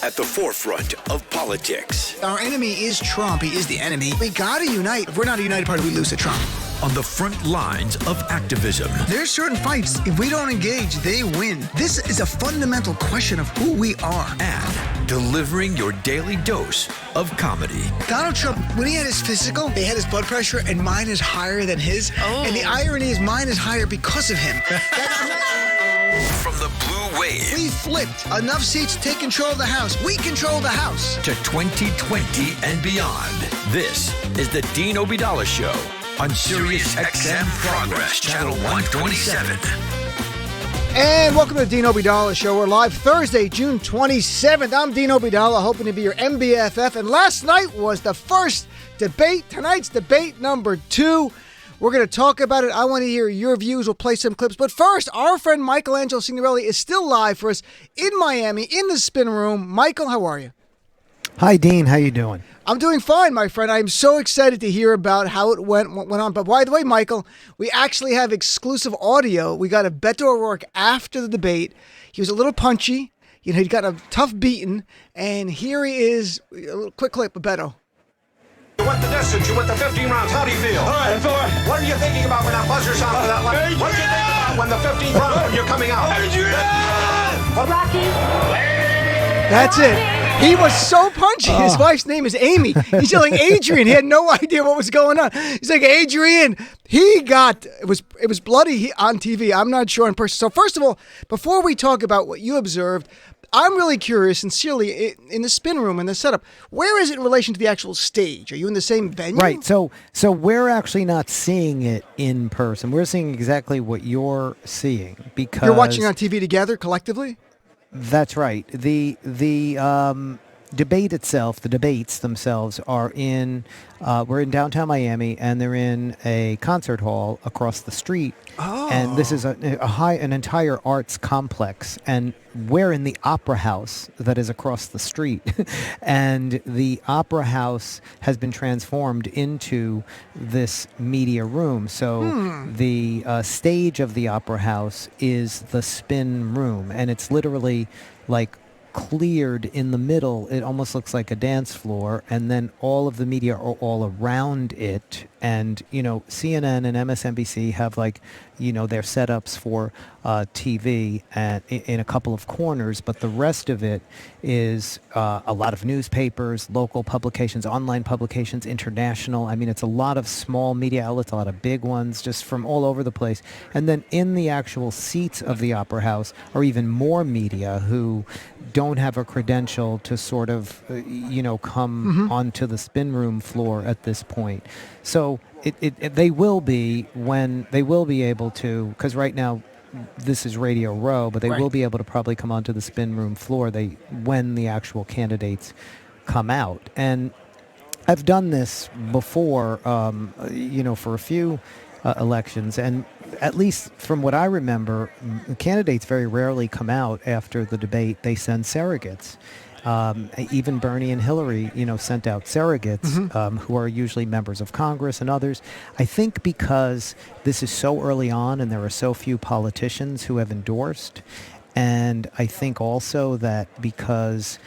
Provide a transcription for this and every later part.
at the forefront of politics. Our enemy is Trump. He is the enemy. We gotta unite. If we're not a united party, we lose to Trump. On the front lines of activism. There's certain fights, if we don't engage, they win. This is a fundamental question of who we are. And delivering your daily dose of comedy. Donald Trump, when he had his physical, they had his blood pressure, and mine is higher than his. Oh. And the irony is mine is higher because of him. From the blue wave. We flipped. Enough seats to take control of the House. We control the House. To 2020 and beyond. This is the Dean Obeidallah Show on Sirius XM Progress, Channel 127. And welcome to the Dean Obeidallah Show. We're live Thursday, June 27th. I'm Dean Obeidallah, hoping to be your MBFF. And last night was the first debate. Tonight's debate number 2. We're going to talk about it. I want to hear your views. We'll play some clips. But first, our friend Michelangelo Signorelli is still live for us in Miami, in the spin room. Michael, how are you? Hi, Dean. How you doing? I'm doing fine, my friend. I'm so excited to hear about how it went on. But by the way, Michael, we actually have exclusive audio. We got a Beto O'Rourke after the debate. He was a little punchy. You know, he got a tough beating. And here he is. A little quick clip of Beto. You went the distance. You went the 15 rounds. How do you feel? All right, what are you thinking about when that buzzer sounds for that line? What do you think about when the 15th round when you're coming out? Rocky. That's it. He was so punchy. His wife's name is Amy. He's yelling Adrian. He had no idea what was going on. He's like, Adrian. It was bloody on TV. I'm not sure in person. So first of all, before we talk about what you observed, I'm really curious, sincerely, in the spin room and the setup, where is it in relation to the actual stage? Are you in the same venue? Right. So we're actually not seeing it in person. We're seeing exactly what you're seeing because you're watching on TV together collectively? That's right. The debate itself, the debates themselves are we're in downtown Miami, and they're in a concert hall across the street. Oh. And this is an entire arts complex, and we're in the Opera House that is across the street. And the Opera House has been transformed into this media room. So the stage of the Opera House is the spin room, and it's literally like cleared in the middle. It almost looks like a dance floor, and then all of the media are all around it. And CNN and MSNBC have their setups for TV in a couple of corners, but the rest of it is a lot of newspapers, local publications, online publications, international. I mean, it's a lot of small media outlets, a lot of big ones, just from all over the place. And then in the actual seats of the Opera House are even more media who don't have a credential to sort of, come onto the spin room floor at this point. So they will be able to, because right now this is Radio Row, but they will be able to probably come onto the spin room floor when the actual candidates come out. And I've done this before, for a few elections, and at least from what I remember, candidates very rarely come out after the debate. They send surrogates. Even Bernie and Hillary, sent out surrogates who are usually members of Congress and others. I think because this is so early on and there are so few politicians who have endorsed, and I think also that because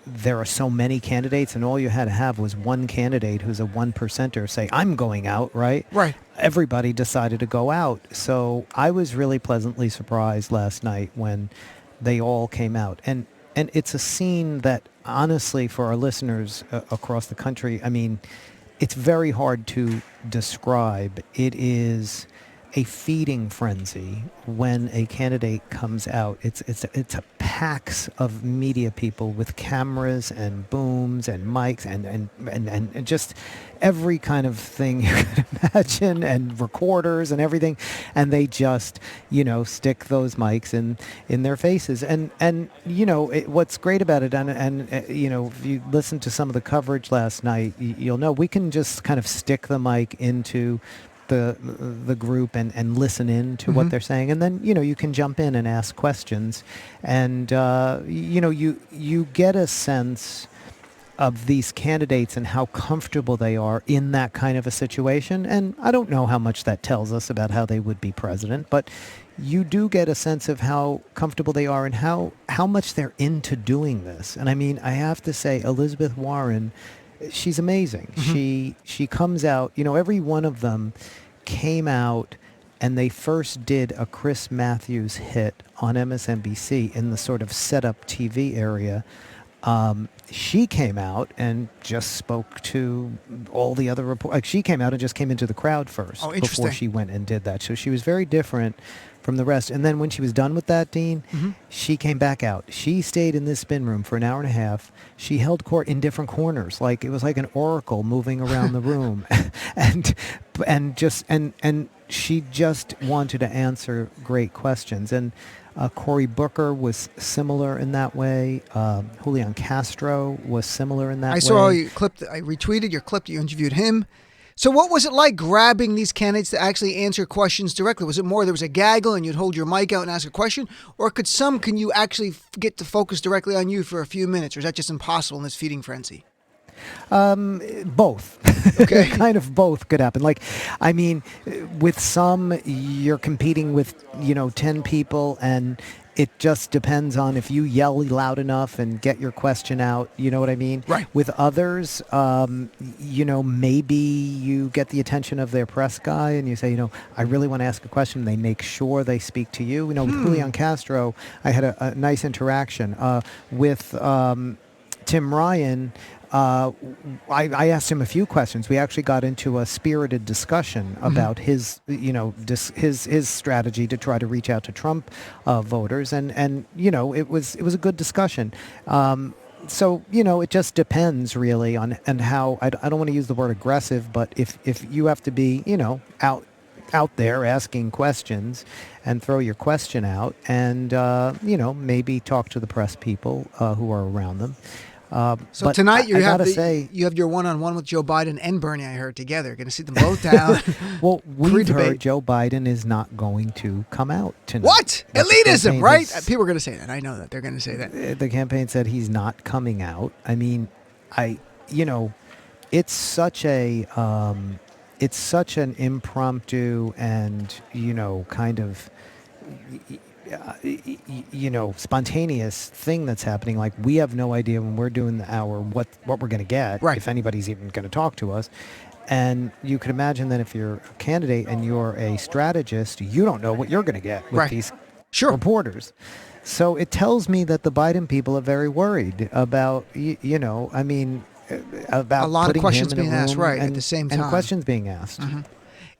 there are so many candidates and all you had to have was one candidate who's a 1%er say, I'm going out, right? Right. Everybody decided to go out. So I was really pleasantly surprised last night when they all came out. And it's a scene that, honestly, for our listeners across the country, I mean, it's very hard to describe. It is a feeding frenzy when a candidate comes out. It's a packs of media people with cameras and booms and mics and just every kind of thing you could imagine, and recorders and everything, and they just stick those mics in their faces. And what's great about it, and if you listen to some of the coverage last night, you'll know we can just kind of stick the mic into the group and listen in to what they're saying, and then you can jump in and ask questions, and you get a sense of these candidates and how comfortable they are in that kind of a situation. And I don't know how much that tells us about how they would be president, but you do get a sense of how comfortable they are and how much they're into doing this. And I mean, I have to say, Elizabeth Warren, she's amazing. She comes out, every one of them came out and they first did a Chris Matthews hit on MSNBC in the sort of setup TV area. She came out and just spoke to all the other reporters. Like, she came out and just came into the crowd first before she went and did that. So she was very different from the rest. And then when she was done with that, Dean, she came back out. She stayed in this spin room for an hour and a half. She held court in different corners. Like, it was like an oracle moving around the room. and she just wanted to answer great questions. And Cory Booker was similar in that way. Julian Castro was similar in that way. I saw you clipped. I retweeted your clip. You interviewed him. So what was it like grabbing these candidates to actually answer questions directly? Was it more there was a gaggle and you'd hold your mic out and ask a question? Or can you actually get to focus directly on you for a few minutes? Or is that just impossible in this feeding frenzy? Both. Okay. Kind of both could happen. Like, I mean, with some, you're competing with, 10 people, and it just depends on if you yell loud enough and get your question out. You know what I mean? Right. With others, maybe you get the attention of their press guy and you say, I really want to ask a question. They make sure they speak to you. With Julian Castro, I had a nice interaction. With Tim Ryan, I asked him a few questions. We actually got into a spirited discussion about his strategy to try to reach out to Trump voters, and it was a good discussion. So it just depends really on how I don't want to use the word aggressive, but if you have to be out there asking questions and throw your question out, and maybe talk to the press people who are around them. So tonight you have your one-on-one with Joe Biden and Bernie, I heard, together. Going to sit them both down. Well, we've heard Joe Biden is not going to come out tonight. What? Elitism, right? People are going to say that. I know that. They're going to say that. The campaign said he's not coming out. I mean, it's such an impromptu and, kind of spontaneous thing that's happening. Like, we have no idea when we're doing what we're going to get, right, if anybody's even going to talk to us. And you can imagine that if you're a candidate and you're a strategist, you don't know what you're going to get with these reporters. So it tells me that the Biden people are very worried about, about a lot of questions being asked, right, and, at the same time. And questions being asked. Mm-hmm.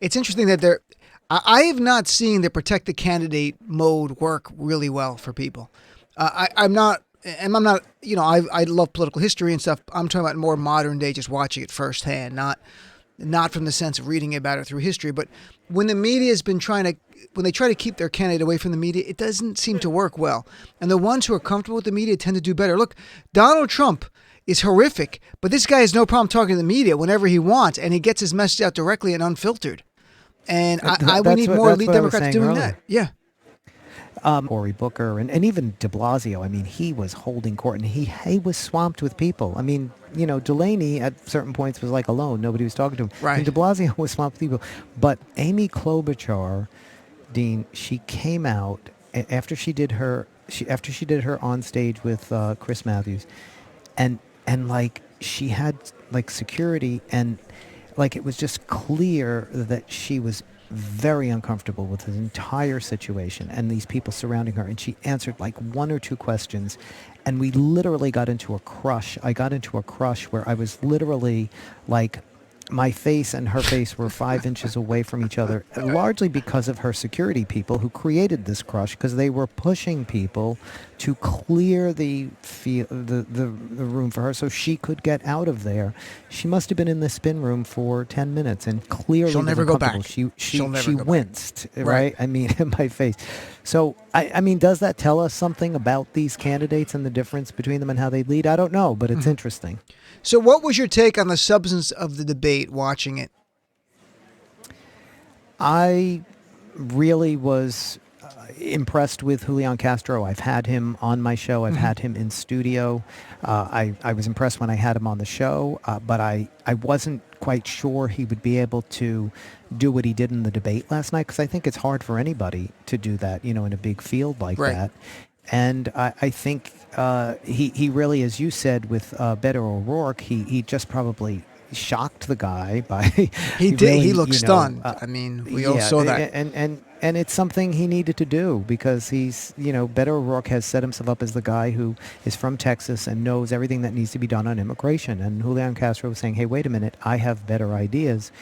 It's interesting that I have not seen the protect the candidate mode work really well for people. I'm not, I love political history and stuff. I'm talking about more modern day, just watching it firsthand, not from the sense of reading about it through history. But when the media has been when they try to keep their candidate away from the media, it doesn't seem to work well. And the ones who are comfortable with the media tend to do better. Look, Donald Trump is horrific, but this guy has no problem talking to the media whenever he wants, and he gets his message out directly and unfiltered. And we need more elite Democrats doing that. Yeah. Cory Booker and even de Blasio. I mean, he was holding court, and he was swamped with people. I mean, Delaney at certain points was like alone. Nobody was talking to him. Right. And de Blasio was swamped with people. But Amy Klobuchar, Dean, she came out after she did her on stage with Chris Matthews, and like she had like security, and like it was just clear that she was very uncomfortable with the entire situation and these people surrounding her. And she answered like one or two questions, and we literally got into a crush. I got into a crush where I was literally like, my face and her face were 5 inches away from each other, largely because of her security people who created this crush, because they were pushing people to clear the room for her so she could get out of there. She must have been in the spin room for 10 minutes and clearly she'll never go back. She winced, right? I mean, in my face. So, I mean, does that tell us something about these candidates and the difference between them and how they lead? I don't know, but it's interesting. So what was your take on the substance of the debate watching it? I really was impressed with Julian Castro. I've had him on my show. I've had him in studio. I was impressed when I had him on the show, but I wasn't quite sure he would be able to do what he did in the debate last night, because I think it's hard for anybody to do that, in a big field like that. And I think he really, as you said, with Beto O'Rourke, he just probably shocked the guy by He did. really, He looked stunned. We all saw that. And it's something he needed to do, because he's, Beto O'Rourke has set himself up as the guy who is from Texas and knows everything that needs to be done on immigration. And Julian Castro was saying, hey, wait a minute, I have better ideas.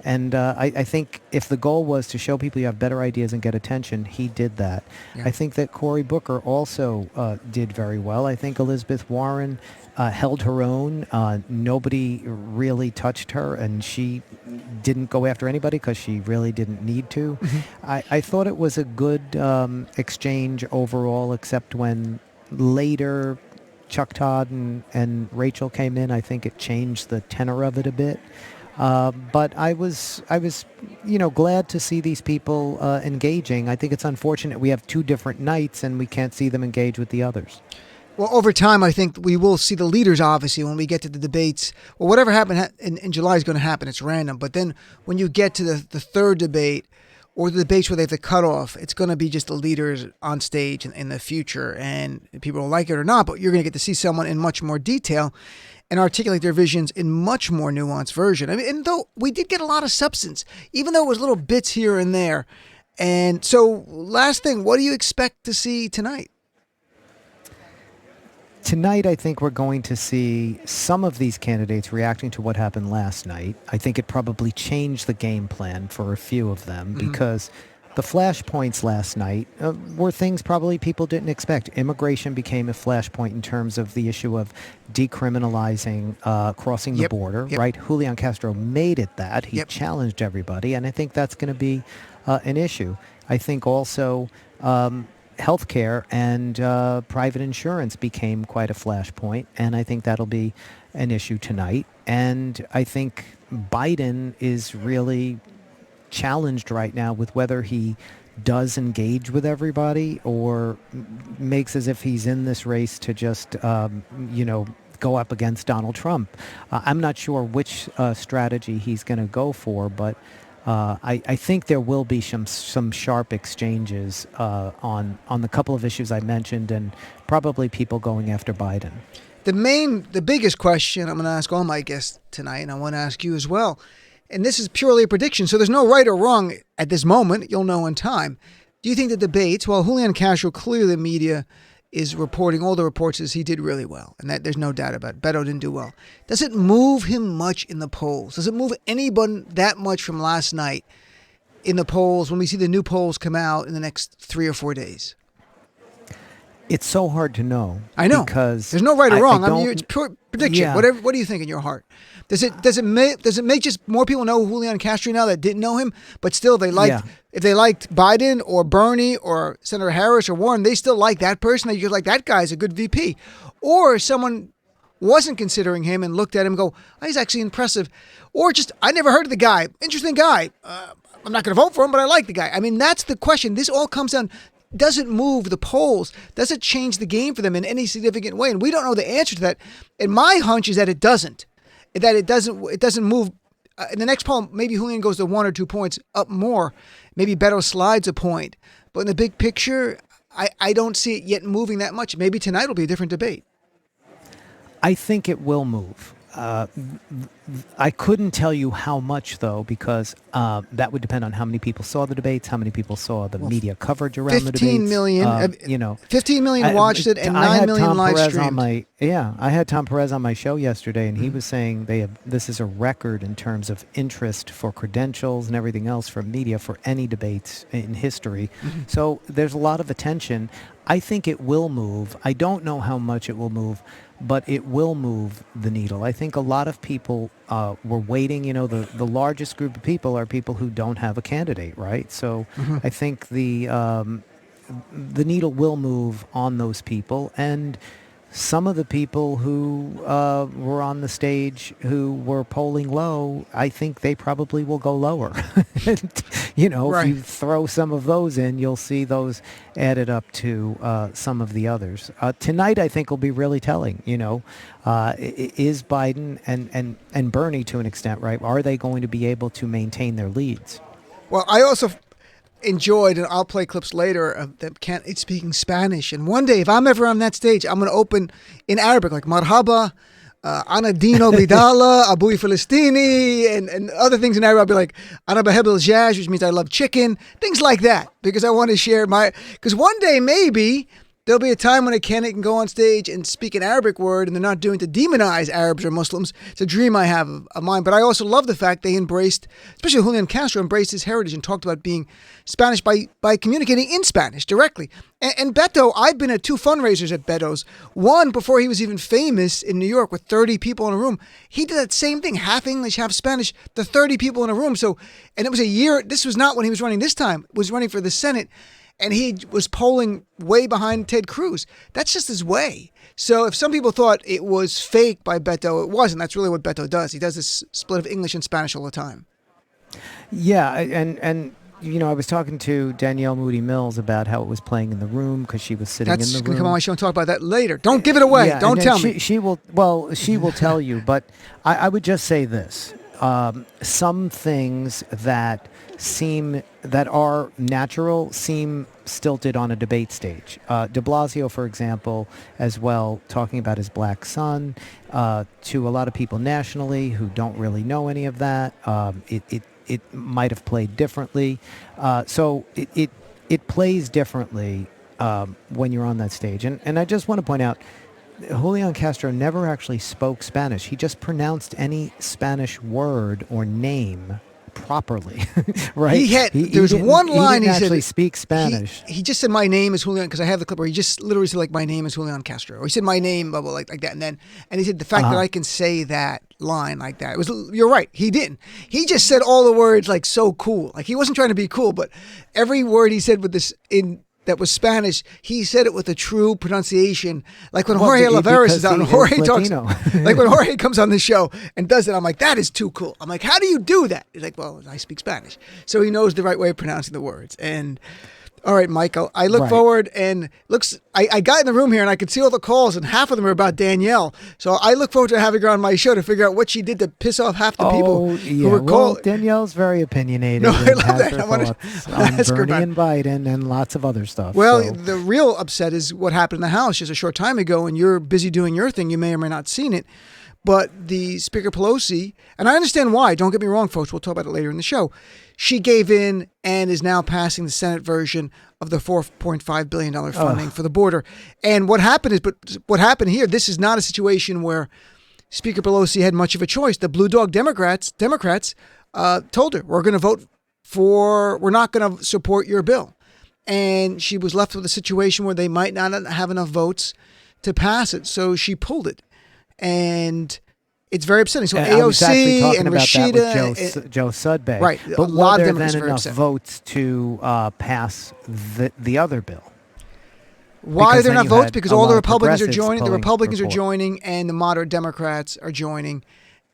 And I think if the goal was to show people you have better ideas and get attention, he did that. Yeah. I think that Cory Booker also did very well. I think Elizabeth Warren held her own. Nobody really touched her, and she didn't go after anybody because she really didn't need to. I thought it was a good exchange overall, except when later Chuck Todd and Rachel came in. I think it changed the tenor of it a bit. But I was, glad to see these people engaging. I think it's unfortunate we have two different nights and we can't see them engage with the others. Well, over time, I think we will see the leaders, obviously, when we get to the debates. Well, whatever happened in July is going to happen. It's random. But then when you get to the third debate, or the debates where they have the cutoff, it's going to be just the leaders on stage in the future. And people will like it or not, but you're going to get to see someone in much more detail and articulate their visions in much more nuanced version. I mean, and though we did get a lot of substance, even though it was little bits here and there. And so, last thing, what do you expect to see tonight? Tonight, I think we're going to see some of these candidates reacting to what happened last night. I think it probably changed the game plan for a few of them, because the flashpoints last night were things probably people didn't expect. Immigration became a flashpoint in terms of the issue of decriminalizing crossing the border, right? Julian Castro made it that. He challenged everybody, and I think that's going to be an issue. I think also healthcare and private insurance became quite a flashpoint, and I think that'll be an issue tonight. And I think Biden is really challenged right now with whether he does engage with everybody or makes as if he's in this race to just, go up against Donald Trump. I'm not sure which strategy he's going to go for, but I think there will be some sharp exchanges on the couple of issues I mentioned, and probably people going after Biden. The biggest question I'm going to ask all my guests tonight, and I want to ask you as well, and this is purely a prediction, so there's no right or wrong at this moment. You'll know in time. Do you think the debates, well, Julian Castro, clearly the media is reporting, all the reports is he did really well, and that there's no doubt about it. Beto didn't do well. Does it move him much in the polls? Does it move anyone that much from last night in the polls when we see the new polls come out in the next 3 or 4 days? It's so hard to know. I know, because there's no right or wrong. I mean, it's pure prediction. Yeah. What do you think in your heart? Does it make just more people know Julian Castro now that didn't know him, but still they liked if they liked Biden or Bernie or Senator Harris or Warren, they still like that person. They just like that guy's a good VP, or someone wasn't considering him and looked at him and go, oh, he's actually impressive, or just I never heard of the guy, interesting guy. I'm not going to vote for him, but I like the guy. I mean, that's the question. This all comes down. Does it move the polls? Does it change the game for them in any significant way? And we don't know the answer to that. And my hunch is that it doesn't. That it doesn't move. In the next poll, maybe Julian goes to 1 or 2 points up more. Maybe Beto slides a point. But in the big picture, I don't see it yet moving that much. Maybe tonight will be a different debate. I think it will move. I couldn't tell you how much, though, because that would depend on how many people saw the debates, how many people saw the media coverage around the debates. 15 million. 15 million watched it, and 9 million live streamed. I had Tom Perez on my show yesterday, and he was saying this is a record in terms of interest for credentials and everything else for media for any debates in history. So there's a lot of attention. I think it will move. I don't know how much it will move, but it will move the needle. I think a lot of people were waiting. The largest group of people are people who don't have a candidate, right? So I think the needle will move on those people. And some of the people who were on the stage who were polling low, I think they probably will go lower. Right. If you throw some of those in, you'll see those added up to some of the others. Tonight, I think, will be really telling. Is Biden and Bernie, to an extent, right? Are they going to be able to maintain their leads? Well, I also enjoyed, and I'll play clips later of them speaking Spanish. And one day, if I'm ever on that stage, I'm going to open in Arabic, like Marhaba, Ana Dino Bidala, Abui Filistini, and other things in Arabic. I'll be like, Ana Baheb el Jaj, which means I love chicken, things like that, because I want to share because one day maybe there'll be a time when a candidate can go on stage and speak an Arabic word, and they're not doing it to demonize Arabs or Muslims. It's a dream I have of mine. But I also love the fact they embraced, especially Julian Castro, embraced his heritage and talked about being Spanish by communicating in Spanish directly. And Beto, I've been at 2 fundraisers at Beto's. One before he was even famous in New York with 30 people in a room. He did that same thing, half English, half Spanish, the 30 people in a room. And it was a year. This was not when he was running this time. It was running for the Senate. And he was polling way behind Ted Cruz. That's just his way. So if some people thought it was fake by Beto, it wasn't. That's really what Beto does. He does this split of English and Spanish all the time. Yeah, and I was talking to Danielle Moody Mills about how it was playing in the room because she was sitting in the room. That's going to come on my show and talk about that later. Don't give it away. Yeah, Don't tell me. She will tell you. But I would just say this. Some things that are natural seem stilted on a debate stage. De Blasio, for example, as well, talking about his black son, to a lot of people nationally who don't really know any of that. It might have played differently. So it plays differently when you're on that stage. And I just want to point out, Julian Castro never actually spoke Spanish. He just pronounced any Spanish word or name properly, right? There was one line he said. He didn't actually speak Spanish. He just said, "My name is Julian," because I have the clip where he just literally said, like, "My name is Julian Castro," or he said, "My name," blah blah, like that, and he said, "The fact that I can say that line like that." It was. You're right. He didn't. He just said all the words like so cool. Like he wasn't trying to be cool, but every word he said with this that was Spanish, he said it with a true pronunciation. Like when Jorge Olivares is on, Jorge talks, like when Jorge comes on the show and does it, I'm like, that is too cool. I'm like, how do you do that? He's like, well, I speak Spanish. So he knows the right way of pronouncing the words. And all right, Michael, I look forward and I got in the room here and I could see all the calls and half of them are about Danielle. So I look forward to having her on my show to figure out what she did to piss off half the people who were calling. Danielle's very opinionated. No, I love that. I want to ask Bernie and Biden and lots of other stuff. Well, the real upset is what happened in the House just a short time ago, and you're busy doing your thing. You may or may not have seen it. But the Speaker Pelosi, and I understand why, don't get me wrong, folks, we'll talk about it later in the show, she gave in and is now passing the Senate version of the $4.5 billion funding for the border. And what happened here, this is not a situation where Speaker Pelosi had much of a choice. The Blue Dog Democrats told her, we're not going to support your bill. And she was left with a situation where they might not have enough votes to pass it. So she pulled it. And it's very upsetting. So AOC and Rashida with Joe Sudbay, right? But a lot were of there them then enough votes to pass the other bill? Why are there not votes? Because all the Republicans are joining. The Republicans are joining, and the moderate Democrats are joining.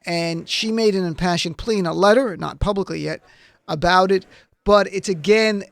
And she made an impassioned plea in a letter, not publicly yet, about it. But it's again,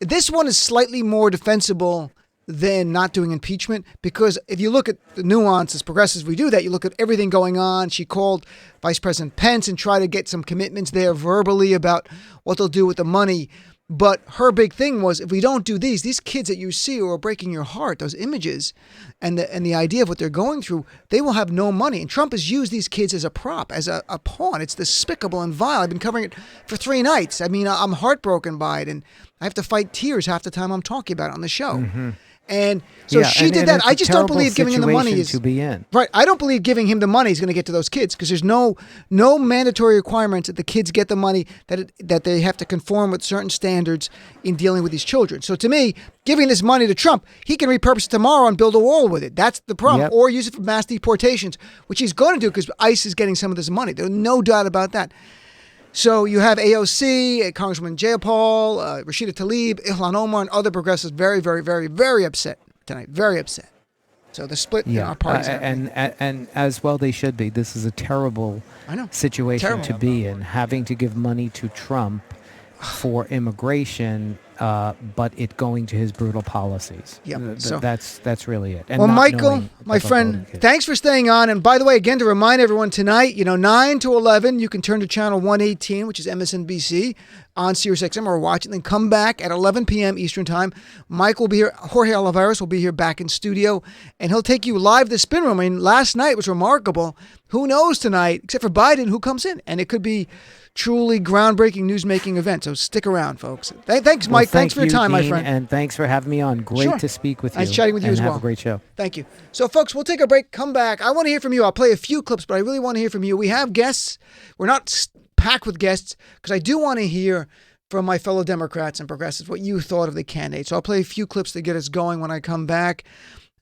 this one is slightly more defensible than not doing impeachment, because if you look at the nuance, as progressives we do that, you look at everything going on. She called Vice President Pence and tried to get some commitments there verbally about what they'll do with the money. But her big thing was, if we don't do these kids that you see who are breaking your heart, those images and the idea of what they're going through, they will have no money. And Trump has used these kids as a prop, as a pawn. It's despicable and vile. I've been covering it for 3 nights. I mean, I'm heartbroken by it, and I have to fight tears half the time I'm talking about it on the show. Mm-hmm. And so she did that. I just don't believe giving him the money is to be in. Right. I don't believe giving him the money is going to get to those kids, because there's no mandatory requirements that the kids get the money, that they have to conform with certain standards in dealing with these children. So to me, giving this money to Trump, he can repurpose it tomorrow and build a wall with it. That's the problem. Yep. Or use it for mass deportations, which he's going to do because ICE is getting some of this money. There's no doubt about that. So you have AOC, Congressman Jayapal, Rashida Tlaib, Ilhan Omar, and other progressives very, very, very, very upset tonight. Very upset. So the split in our parties. And as well they should be. This is a terrible situation to be in, having to give money to Trump for immigration, but it going to his brutal policies. Yep. So that's really it. And well, not Michael, knowing my about friend, voting kids. thanks for staying on. And by the way, again, to remind everyone tonight, 9 to 11, you can turn to channel 118, which is MSNBC on SiriusXM, or watch it. Then come back at 11 p.m. Eastern Time. Mike will be here. Jorge Olivares will be here back in studio, and he'll take you live to the spin room. I mean, last night was remarkable. Who knows tonight, except for Biden, who comes in? And it could be truly groundbreaking news-making event. So stick around, folks. Thanks, Mike. Thanks for your time, Dean, my friend. And thanks for having me on. Great Sure. to speak with you. Nice chatting with you and as well. Have a great show. Thank you. So, folks, we'll take a break, come back. I want to hear from you. I'll play a few clips, but I really want to hear from you. We have guests. We're not packed with guests because I do want to hear from my fellow Democrats and progressives what you thought of the candidates. So I'll play a few clips to get us going when I come back.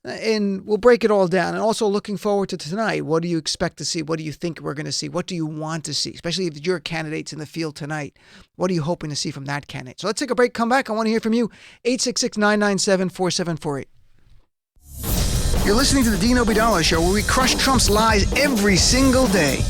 And we'll break it all down. And also looking forward to tonight. What do you expect to see? What do you think we're going to see? What do you want to see? Especially if your candidate's in the field tonight. What are you hoping to see from that candidate? So let's take a break, come back. I want to hear from you. 866-997-4748. You're listening to the Dean Obeidallah Show, where we crush Trump's lies every single day.